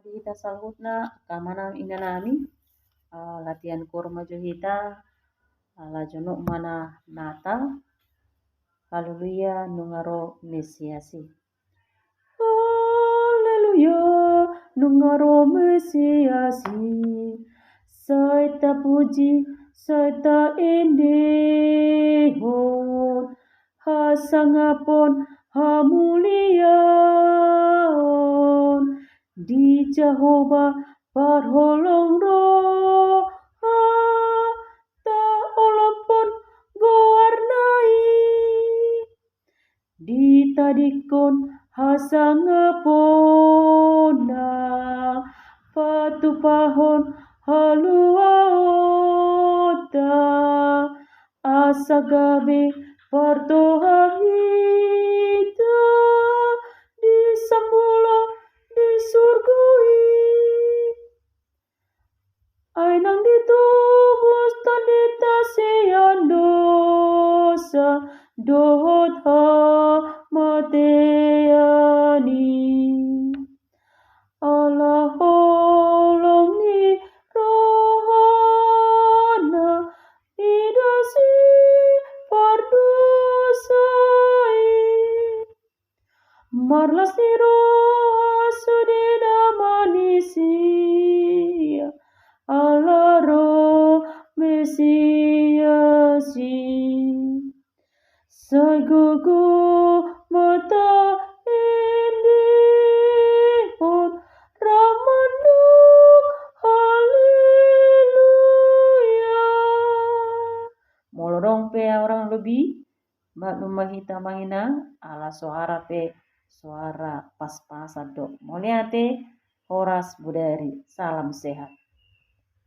hita salhutna kamana ina nami latihan korma jo hita lajono mana Natal haleluya nungaro Mesiasi. Haleluya nungaro Mesiasi. Saita puji saita indihon hasangapon hamuliaon di Jehovah parholong roh ta olampon gowarnai di tadikon hasangapona patupahon haluaota asagabe partohahita di sambula di surgui ainang ditubus tandita dosa dohot ha mateani Allah holong ni rohana idasi pardosai marlas ni roh sudina manisia Allah roh Mesiasi segugu mata indihon ramanuk haleluya. Molorong pe orang lebih mak numah hita manginang ala suara pe suara pas-pasan dok. Moliate Horas Budari, salam sehat.